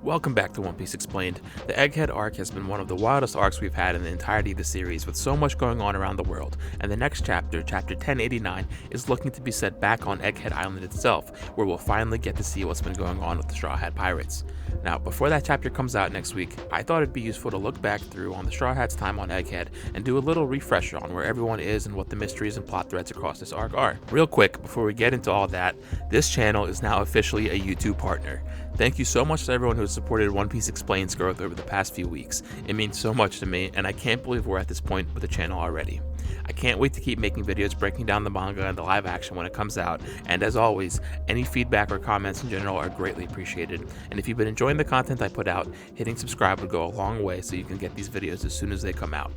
Welcome back to One Piece Explained. The Egghead arc has been one of the wildest arcs we've had in the entirety of the series, with so much going on around the world, and the next chapter, chapter 1089, is looking to be set back on Egghead Island itself, where we'll finally get to see what's been going on with the Straw Hat Pirates. Now, before that chapter comes out next week, I thought it'd be useful to look back through on the Straw Hat's time on Egghead and do a little refresher on where everyone is and what the mysteries and plot threads across this arc are. Real quick, before we get into all that, this channel is now officially a YouTube partner. Thank you so much to everyone who has supported One Piece Explained's growth over the past few weeks. It means so much to me, and I can't believe we're at this point with the channel already. I can't wait to keep making videos breaking down the manga and the live action when it comes out, and as always, any feedback or comments in general are greatly appreciated. And if you've been enjoying the content I put out, hitting subscribe would go a long way so you can get these videos as soon as they come out.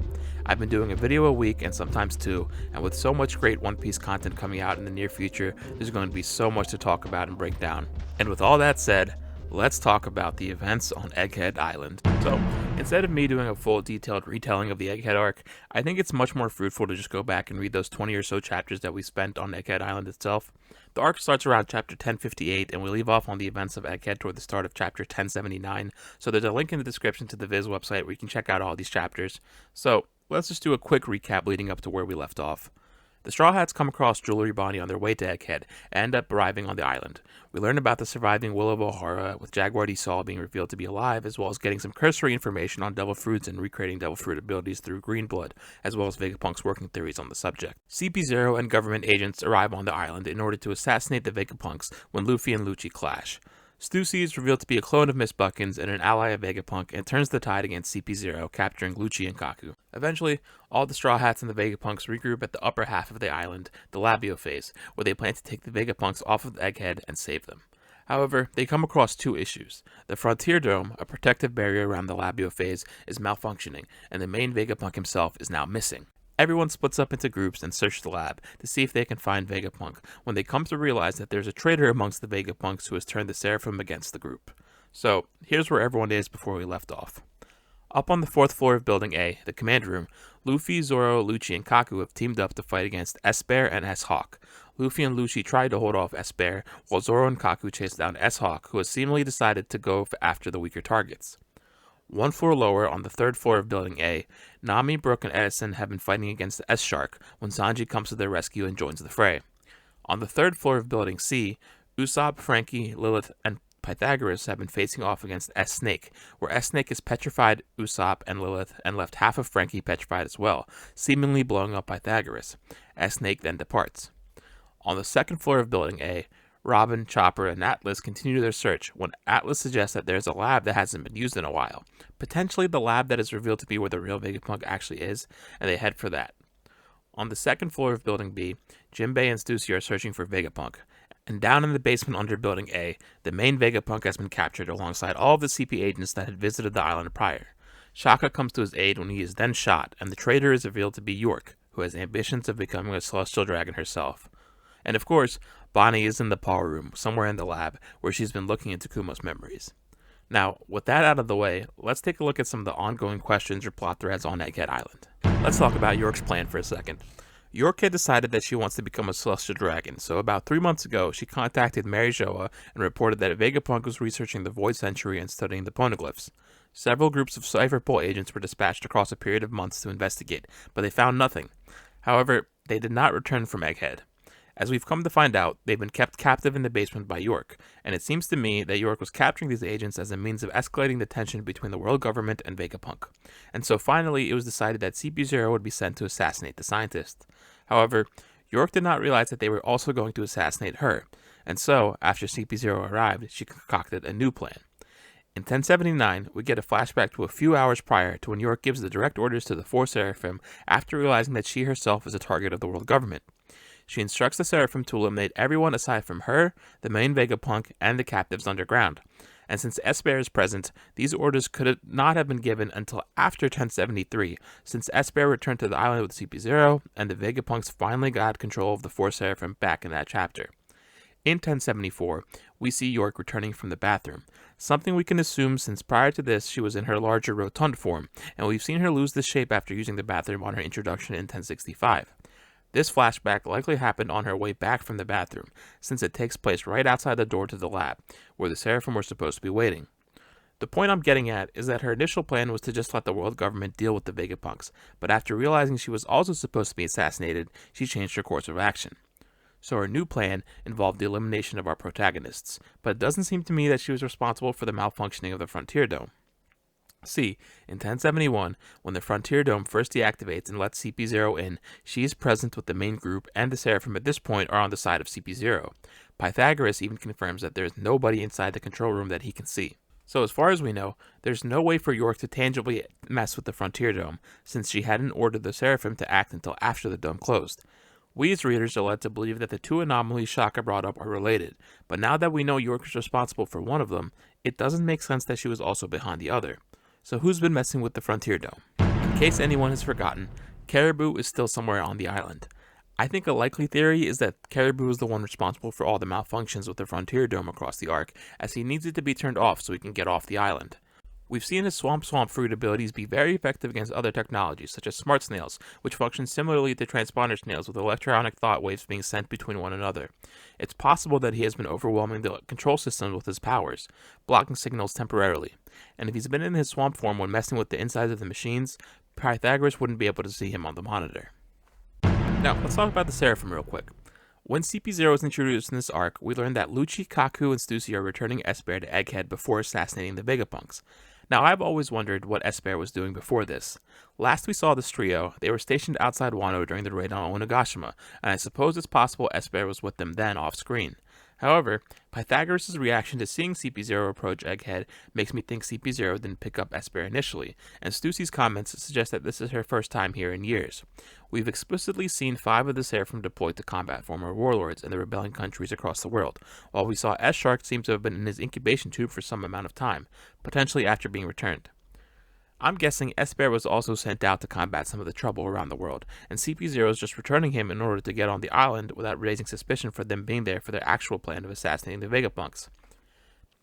I've been doing a video a week and sometimes two, and with so much great One Piece content coming out in the near future, there's going to be so much to talk about and break down. And with all that said, let's talk about the events on Egghead Island. So, instead of me doing a full detailed retelling of the Egghead arc, I think it's much more fruitful to just go back and read those 20 or so chapters that we spent on Egghead Island itself. The arc starts around chapter 1058, and we leave off on the events of Egghead toward the start of chapter 1079, so there's a link in the description to the Viz website where you can check out all these chapters. So, let's just do a quick recap leading up to where we left off. The Straw Hats come across Jewelery Bonney on their way to Egghead and end up arriving on the island. We learn about the surviving Will of O'Hara, with Jaguar D. Saul being revealed to be alive, as well as getting some cursory information on Devil Fruits and recreating Devil Fruit abilities through Green Blood, as well as Vegapunk's working theories on the subject. CP0 and government agents arrive on the island in order to assassinate the Vegapunks when Luffy and Lucci clash. Stussy is revealed to be a clone of Miss Buckins and an ally of Vegapunk, and turns the tide against CP0, capturing Lucci and Kaku. Eventually, all the Straw Hats and the Vegapunks regroup at the upper half of the island, the Labio phase, where they plan to take the Vegapunks off of the Egghead and save them. However, they come across two issues. The Frontier Dome, a protective barrier around the Labio phase, is malfunctioning, and the main Vegapunk himself is now missing. Everyone splits up into groups and search the lab to see if they can find Vegapunk, when they come to realize that there's a traitor amongst the Vegapunks who has turned the Seraphim against the group. So, here's where everyone is before we left off. Up on the 4th floor of Building A, the command room, Luffy, Zoro, Lucci, and Kaku have teamed up to fight against S-Bear and S-Hawk. Luffy and Lucci try to hold off S-Bear, while Zoro and Kaku chase down S-Hawk, who has seemingly decided to go after the weaker targets. One floor lower, on the 3rd floor of Building A, Nami, Brook, and Edison have been fighting against the S-Shark when Sanji comes to their rescue and joins the fray. On the 3rd floor of Building C, Usopp, Frankie, Lilith, and Pythagoras have been facing off against S-Snake, where S-Snake has petrified Usopp and Lilith and left half of Frankie petrified as well, seemingly blowing up Pythagoras. S-Snake then departs. On the 2nd floor of Building A, Robin, Chopper, and Atlas continue their search when Atlas suggests that there's a lab that hasn't been used in a while, potentially the lab that is revealed to be where the real Vegapunk actually is, and they head for that. On the 2nd floor of Building B, Jinbei and Stussy are searching for Vegapunk, and down in the basement under Building A, the main Vegapunk has been captured alongside all of the CP agents that had visited the island prior. Shaka comes to his aid when he is then shot, and the traitor is revealed to be York, who has ambitions of becoming a celestial dragon herself. And of course, Bonnie is in the power room, somewhere in the lab, where she's been looking into Kuma's memories. Now, with that out of the way, let's take a look at some of the ongoing questions or plot threads on Egghead Island. Let's talk about York's plan for a second. York had decided that she wants to become a celestial dragon, so about 3 months ago, she contacted Mary Joa and reported that Vegapunk was researching the Void Century and studying the poneglyphs. Several groups of Cypherpole agents were dispatched across a period of months to investigate, but they found nothing. However, they did not return from Egghead. As we've come to find out, they've been kept captive in the basement by York, and it seems to me that York was capturing these agents as a means of escalating the tension between the world government and Vegapunk. And so finally, it was decided that CP0 would be sent to assassinate the scientist. However, York did not realize that they were also going to assassinate her, and so, after CP0 arrived, she concocted a new plan. In 1079, we get a flashback to a few hours prior to when York gives the direct orders to the 4 Seraphim after realizing that she herself is a target of the world government. She instructs the Seraphim to eliminate everyone aside from her, the main Vegapunk, and the captives underground. And since S-Bear is present, these orders could not have been given until after 1073, since S-Bear returned to the island with CP0, and the Vegapunks finally got control of the 4 Seraphim back in that chapter. In 1074, we see York returning from the bathroom, something we can assume since prior to this she was in her larger rotund form, and we've seen her lose this shape after using the bathroom on her introduction in 1065. This flashback likely happened on her way back from the bathroom, since it takes place right outside the door to the lab, where the Seraphim were supposed to be waiting. The point I'm getting at is that her initial plan was to just let the world government deal with the Vegapunks, but after realizing she was also supposed to be assassinated, she changed her course of action. So her new plan involved the elimination of our protagonists, but it doesn't seem to me that she was responsible for the malfunctioning of the Frontier Dome. See, in 1071, when the Frontier Dome first deactivates and lets CP0 in, she is present with the main group, and the Seraphim at this point are on the side of CP0. Pythagoras even confirms that there is nobody inside the control room that he can see. So as far as we know, there's no way for York to tangibly mess with the Frontier Dome, since she hadn't ordered the Seraphim to act until after the dome closed. We as readers are led to believe that the two anomalies Shaka brought up are related, but now that we know York is responsible for one of them, it doesn't make sense that she was also behind the other. So who's been messing with the Frontier Dome? In case anyone has forgotten, Caribou is still somewhere on the island. I think a likely theory is that Caribou is the one responsible for all the malfunctions with the Frontier Dome across the arc, as he needs it to be turned off so he can get off the island. We've seen his Swamp Fruit abilities be very effective against other technologies, such as Smart Snails, which function similarly to transponder snails with electronic thought waves being sent between one another. It's possible that he has been overwhelming the control systems with his powers, blocking signals temporarily. And if he's been in his swamp form when messing with the insides of the machines, Pythagoras wouldn't be able to see him on the monitor. Now, let's talk about the Seraphim real quick. When CP0 is introduced in this arc, we learn that Lucci, Kaku, and Stussy are returning Esper to Egghead before assassinating the Vegapunks. Now, I've always wondered what Esper was doing before this. Last we saw this trio, they were stationed outside Wano during the raid on Onigashima, and I suppose it's possible Esper was with them then off-screen. However, Pythagoras' reaction to seeing CP0 approach Egghead makes me think CP0 didn't pick up Esper initially, and Stussy's comments suggest that this is her first time here in years. We've explicitly seen 5 of the Seraphim deployed to combat former warlords in the rebelling countries across the world, while we saw S-Shark seem to have been in his incubation tube for some amount of time, potentially after being returned. I'm guessing Esper was also sent out to combat some of the trouble around the world, and CP0 is just returning him in order to get on the island without raising suspicion for them being there for their actual plan of assassinating the Vegapunks.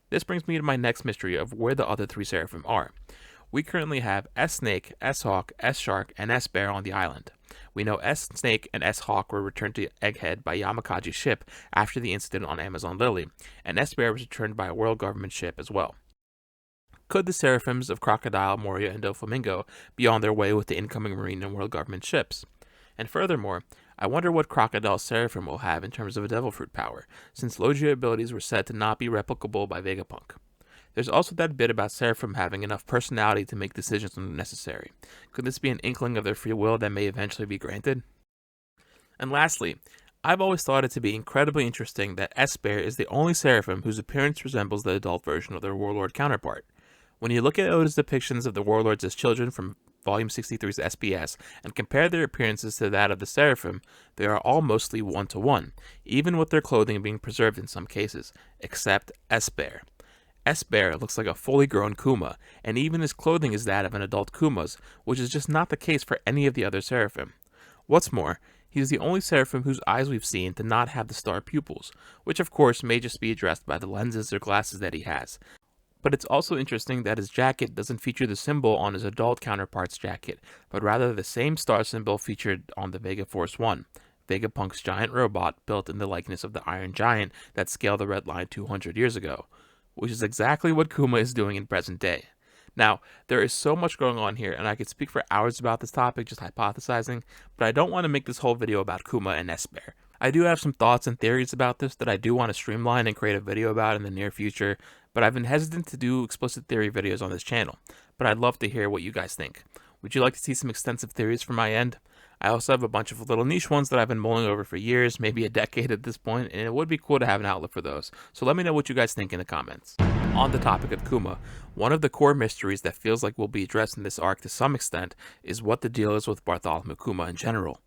This brings me to my next mystery of where the other 3 Seraphim are. We currently have S-Snake, S-Hawk, S-Shark, and S-Bear on the island. We know S-Snake and S-Hawk were returned to Egghead by Yamakaji's ship after the incident on Amazon Lily, and S-Bear was returned by a world government ship as well. Could the Seraphims of Crocodile, Moria, and Doflamingo be on their way with the incoming Marine and World Government ships? And furthermore, I wonder what Crocodile's Seraphim will have in terms of a Devil Fruit power, since Logia abilities were said to not be replicable by Vegapunk. There's also that bit about Seraphim having enough personality to make decisions when necessary. Could this be an inkling of their free will that may eventually be granted? And lastly, I've always thought it to be incredibly interesting that Esper is the only Seraphim whose appearance resembles the adult version of their warlord counterpart. When you look at Oda's depictions of the warlords as children from Volume 63's SBS and compare their appearances to that of the Seraphim, they are all mostly one-to-one, even with their clothing being preserved in some cases, except Esper. Esper looks like a fully grown Kuma, and even his clothing is that of an adult Kuma's, which is just not the case for any of the other Seraphim. What's more, he is the only Seraphim whose eyes we've seen to not have the star pupils, which of course may just be addressed by the lenses or glasses that he has. But it's also interesting that his jacket doesn't feature the symbol on his adult counterpart's jacket, but rather the same star symbol featured on the Vega Force 1, Vegapunk's giant robot built in the likeness of the Iron Giant that scaled the Red Line 200 years ago, which is exactly what Kuma is doing in present day. Now, there is so much going on here, and I could speak for hours about this topic just hypothesizing, but I don't want to make this whole video about Kuma and Esper. I do have some thoughts and theories about this that I do want to streamline and create a video about in the near future, but I've been hesitant to do explicit theory videos on this channel, but I'd love to hear what you guys think. Would you like to see some extensive theories from my end? I also have a bunch of little niche ones that I've been mulling over for years, maybe a decade at this point, and it would be cool to have an outlet for those, so let me know what you guys think in the comments. On the topic of Kuma, one of the core mysteries that feels like will be addressed in this arc to some extent is what the deal is with Bartholomew Kuma in general.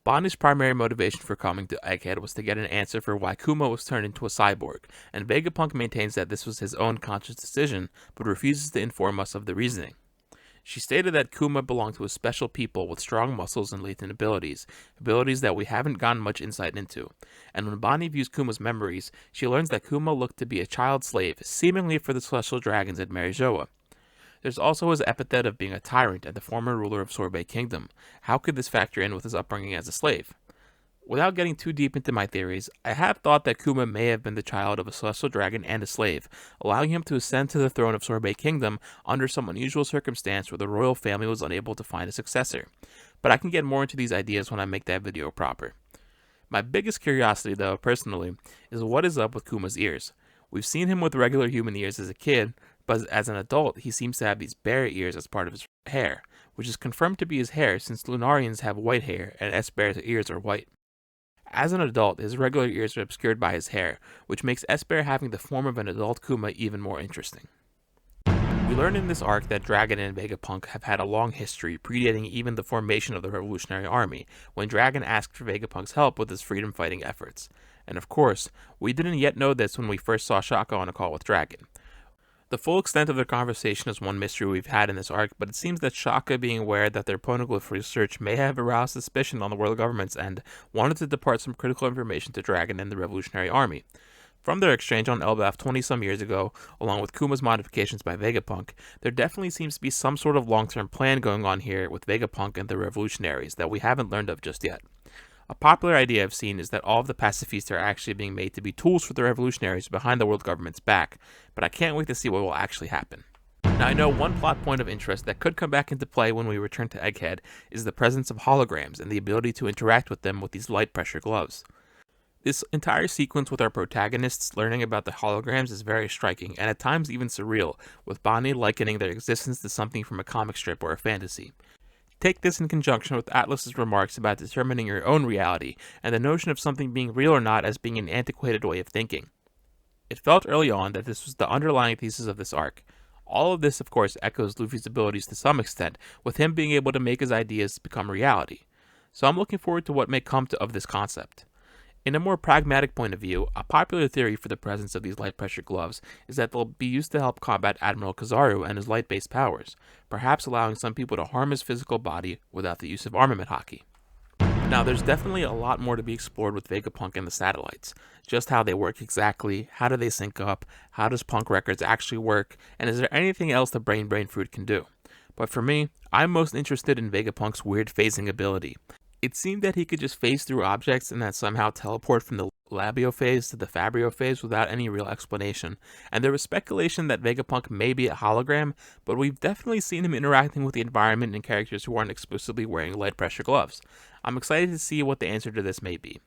Bonnie's primary motivation for coming to Egghead was to get an answer for why Kuma was turned into a cyborg, and Vegapunk maintains that this was his own conscious decision, but refuses to inform us of the reasoning. She stated that Kuma belonged to a special people with strong muscles and latent abilities that we haven't gotten much insight into, and when Bonnie views Kuma's memories, she learns that Kuma looked to be a child slave, seemingly for the celestial dragons at Marijoa. There's also his epithet of being a tyrant and the former ruler of Sorbet Kingdom. How could this factor in with his upbringing as a slave? Without getting too deep into my theories, I have thought that Kuma may have been the child of a celestial dragon and a slave, allowing him to ascend to the throne of Sorbet Kingdom under some unusual circumstance where the royal family was unable to find a successor. But I can get more into these ideas when I make that video proper. My biggest curiosity, though, personally, is what is up with Kuma's ears. We've seen him with regular human ears as a kid, but as an adult, he seems to have these bear ears as part of his hair, which is confirmed to be his hair since Lunarians have white hair and S-Bear's ears are white. As an adult, his regular ears are obscured by his hair, which makes S-Bear having the form of an adult Kuma even more interesting. We learn in this arc that Dragon and Vegapunk have had a long history, predating even the formation of the Revolutionary Army, when Dragon asked for Vegapunk's help with his freedom-fighting efforts. And of course, we didn't yet know this when we first saw Shaka on a call with Dragon. The full extent of their conversation is one mystery we've had in this arc, but it seems that Shaka, being aware that their poneglyph research may have aroused suspicion on the world government's end, wanted to depart some critical information to Dragon and the Revolutionary Army. From their exchange on Elbaf 20-some years ago, along with Kuma's modifications by Vegapunk, there definitely seems to be some sort of long-term plan going on here with Vegapunk and the Revolutionaries that we haven't learned of just yet. A popular idea I've seen is that all of the pacifistas are actually being made to be tools for the revolutionaries behind the world government's back, but I can't wait to see what will actually happen. Now, I know one plot point of interest that could come back into play when we return to Egghead is the presence of holograms and the ability to interact with them with these light pressure gloves. This entire sequence with our protagonists learning about the holograms is very striking and at times even surreal, with Bonney likening their existence to something from a comic strip or a fantasy. Take this in conjunction with Atlas's remarks about determining your own reality, and the notion of something being real or not as being an antiquated way of thinking. It felt early on that this was the underlying thesis of this arc. All of this, of course, echoes Luffy's abilities to some extent, with him being able to make his ideas become reality. So I'm looking forward to what may come of this concept. In a more pragmatic point of view, a popular theory for the presence of these light pressure gloves is that they'll be used to help combat Admiral Kizaru and his light-based powers, perhaps allowing some people to harm his physical body without the use of armament hockey. Now, there's definitely a lot more to be explored with Vegapunk and the satellites. Just how they work exactly, how do they sync up, how does Punk Records actually work, and is there anything else the Brain Fruit can do? But for me, I'm most interested in Vegapunk's weird phasing ability. It seemed that he could just phase through objects and then somehow teleport from the Labio phase to the Fabrio phase without any real explanation, and there was speculation that Vegapunk may be a hologram, but we've definitely seen him interacting with the environment and characters who aren't explicitly wearing light pressure gloves. I'm excited to see what the answer to this may be.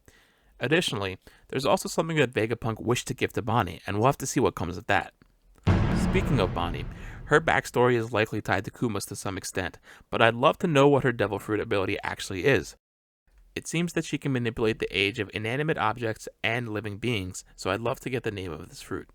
Additionally, there's also something that Vegapunk wished to give to Bonney, and we'll have to see what comes of that. Speaking of Bonney, her backstory is likely tied to Kuma's to some extent, but I'd love to know what her Devil Fruit ability actually is. It seems that she can manipulate the age of inanimate objects and living beings, so I'd love to get the name of this fruit.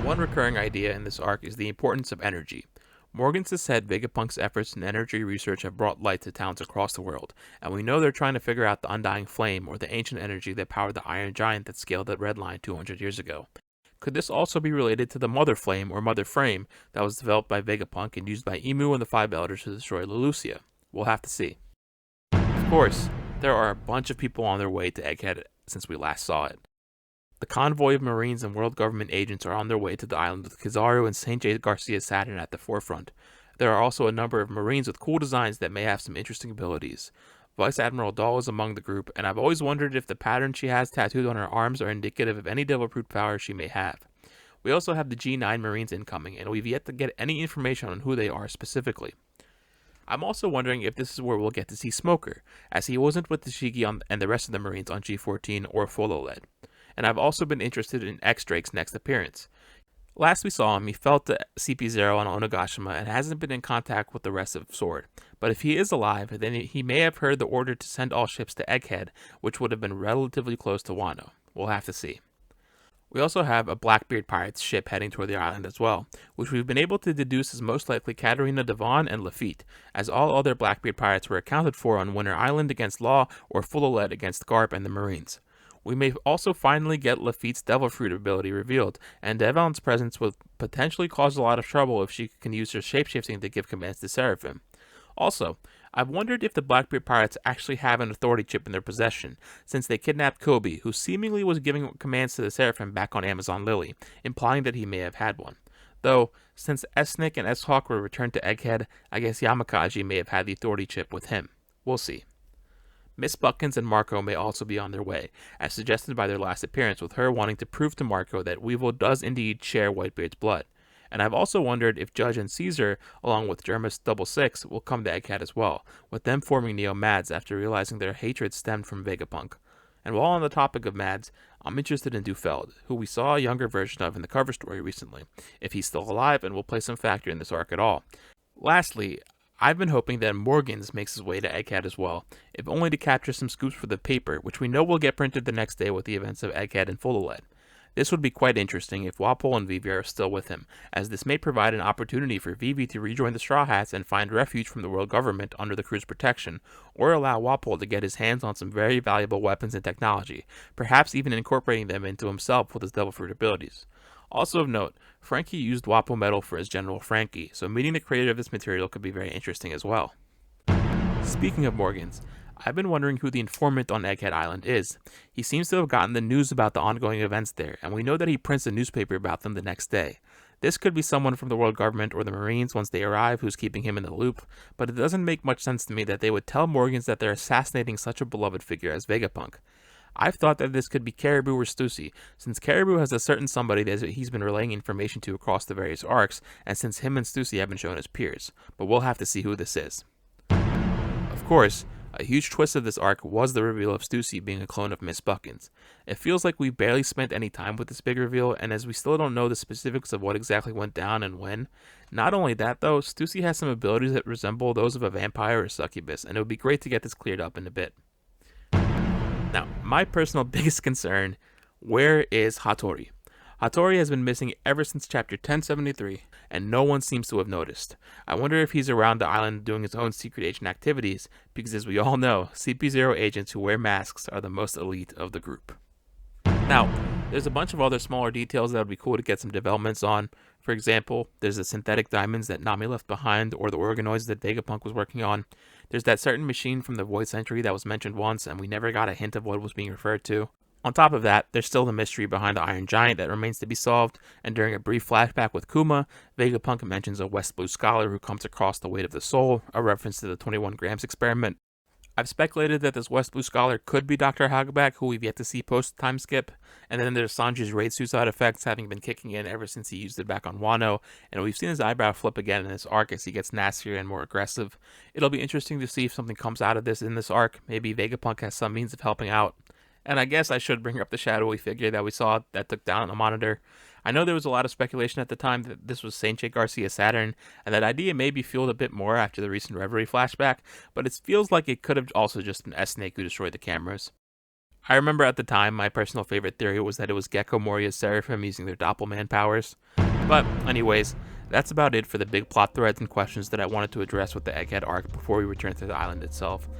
One recurring idea in this arc is the importance of energy. Morgans has said Vegapunk's efforts in energy research have brought light to towns across the world, and we know they're trying to figure out the undying flame or the ancient energy that powered the Iron Giant that scaled the Red Line 200 years ago. Could this also be related to the Mother Flame or Mother Frame that was developed by Vegapunk and used by Emu and the Five Elders to destroy Leloucia? We'll have to see. Of course, there are a bunch of people on their way to Egghead since we last saw it. The convoy of Marines and world government agents are on their way to the island with Kizaru and St. J. Garcia Saturn at the forefront. There are also a number of Marines with cool designs that may have some interesting abilities. Vice Admiral Dahl is among the group, and I've always wondered if the patterns she has tattooed on her arms are indicative of any Devil Fruit power she may have. We also have the G9 Marines incoming, and we've yet to get any information on who they are specifically. I'm also wondering if this is where we'll get to see Smoker, as he wasn't with the Shigi and the rest of the Marines on G14 or Fololed. And I've also been interested in X-Drake's next appearance. Last we saw him, he felt the CP0 on Onigashima and hasn't been in contact with the rest of Sword. But if he is alive, then he may have heard the order to send all ships to Egghead, which would have been relatively close to Wano. We'll have to see. We also have a Blackbeard Pirates ship heading toward the island as well, which we've been able to deduce is most likely Katarina Devon and Lafitte, as all other Blackbeard Pirates were accounted for on Winter Island against Law or Fuloled against Garp and the Marines. We may also finally get Lafitte's Devil Fruit ability revealed, and Devon's presence will potentially cause a lot of trouble if she can use her shapeshifting to give commands to Seraphim. Also, I've wondered if the Blackbeard Pirates actually have an authority chip in their possession, since they kidnapped Kobe, who seemingly was giving commands to the Seraphim back on Amazon Lily, implying that he may have had one. Though, since S-Nick and S-Hawk were returned to Egghead, I guess Yamakaji may have had the authority chip with him. We'll see. Miss Buckins and Marco may also be on their way, as suggested by their last appearance, with her wanting to prove to Marco that Weevil does indeed share Whitebeard's blood. And I've also wondered if Judge and Caesar, along with Germus 66, will come to Egghead as well, with them forming Neo-Mads after realizing their hatred stemmed from Vegapunk. And while on the topic of Mads, I'm interested in Dufeld, who we saw a younger version of in the cover story recently, if he's still alive and will play some factor in this arc at all. Lastly, I've been hoping that Morgans makes his way to Egghead as well, if only to capture some scoops for the paper, which we know will get printed the next day with the events of Egghead and Fuloled. This would be quite interesting if Wapol and Vivi are still with him, as this may provide an opportunity for Vivi to rejoin the Straw Hats and find refuge from the world government under the crew's protection, or allow Wapol to get his hands on some very valuable weapons and technology, perhaps even incorporating them into himself with his Devil Fruit abilities. Also of note, Frankie used Wapo Metal for his General Frankie, so meeting the creator of this material could be very interesting as well. Speaking of Morgans, I've been wondering who the informant on Egghead Island is. He seems to have gotten the news about the ongoing events there, and we know that he prints a newspaper about them the next day. This could be someone from the world government or the Marines once they arrive who's keeping him in the loop, but it doesn't make much sense to me that they would tell Morgans that they're assassinating such a beloved figure as Vegapunk. I've thought that this could be Caribou or Stussy, since Caribou has a certain somebody that he's been relaying information to across the various arcs, and since him and Stussy have been shown as peers, but we'll have to see who this is. Of course, a huge twist of this arc was the reveal of Stussy being a clone of Miss Buckins. It feels like we barely spent any time with this big reveal, and as we still don't know the specifics of what exactly went down and when. Not only that though, Stussy has some abilities that resemble those of a vampire or succubus, and it would be great to get this cleared up in a bit. Now, my personal biggest concern, where is Hattori? Hattori has been missing ever since chapter 1073, and no one seems to have noticed. I wonder if he's around the island doing his own secret agent activities, because as we all know, CP0 agents who wear masks are the most elite of the group. Now, there's a bunch of other smaller details that would be cool to get some developments on. For example, there's the synthetic diamonds that Nami left behind, or the organoids that Vegapunk was working on. There's that certain machine from the Void Century that was mentioned once, and we never got a hint of what was being referred to. On top of that, there's still the mystery behind the Iron Giant that remains to be solved, and during a brief flashback with Kuma, Vegapunk mentions a West Blue Scholar who comes across the weight of the soul, a reference to the 21 grams experiment. I've speculated that this West Blue Scholar could be Dr. Hageback, who we've yet to see post-time skip, and then there's Sanji's raid suicide effects having been kicking in ever since he used it back on Wano, and we've seen his eyebrow flip again in this arc as he gets nastier and more aggressive. It'll be interesting to see if something comes out of this in this arc. Maybe Vegapunk has some means of helping out. And I guess I should bring up the shadowy figure that we saw that took down the monitor. I know there was a lot of speculation at the time that this was Saint J. Garcia Saturn, and that idea may be fueled a bit more after the recent Reverie flashback, but it feels like it could have also just been S-Snake who destroyed the cameras. I remember at the time, my personal favorite theory was that it was Gecko Moria's Seraphim using their Doppelman powers. But anyways, that's about it for the big plot threads and questions that I wanted to address with the Egghead arc before we return to the island itself.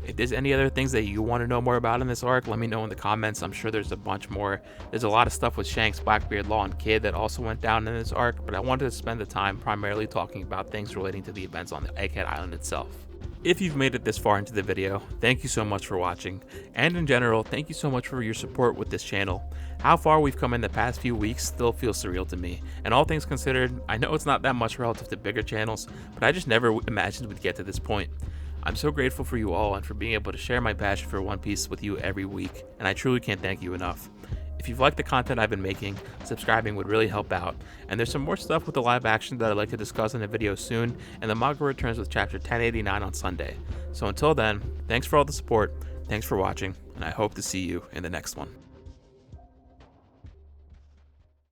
If there's any other things that you want to know more about in this arc, let me know in the comments. I'm sure there's a bunch more. There's a lot of stuff with Shanks, Blackbeard, Law, and Kid that also went down in this arc, but I wanted to spend the time primarily talking about things relating to the events on the Egghead Island itself. If you've made it this far into the video, thank you so much for watching, and in general, thank you so much for your support with this channel. How far we've come in the past few weeks still feels surreal to me, and all things considered, I know it's not that much relative to bigger channels, but I just never imagined we'd get to this point. I'm so grateful for you all and for being able to share my passion for One Piece with you every week, and I truly can't thank you enough. If you've liked the content I've been making, subscribing would really help out, and there's some more stuff with the live action that I'd like to discuss in a video soon, and the manga returns with chapter 1089 on Sunday. So until then, thanks for all the support, thanks for watching, and I hope to see you in the next one.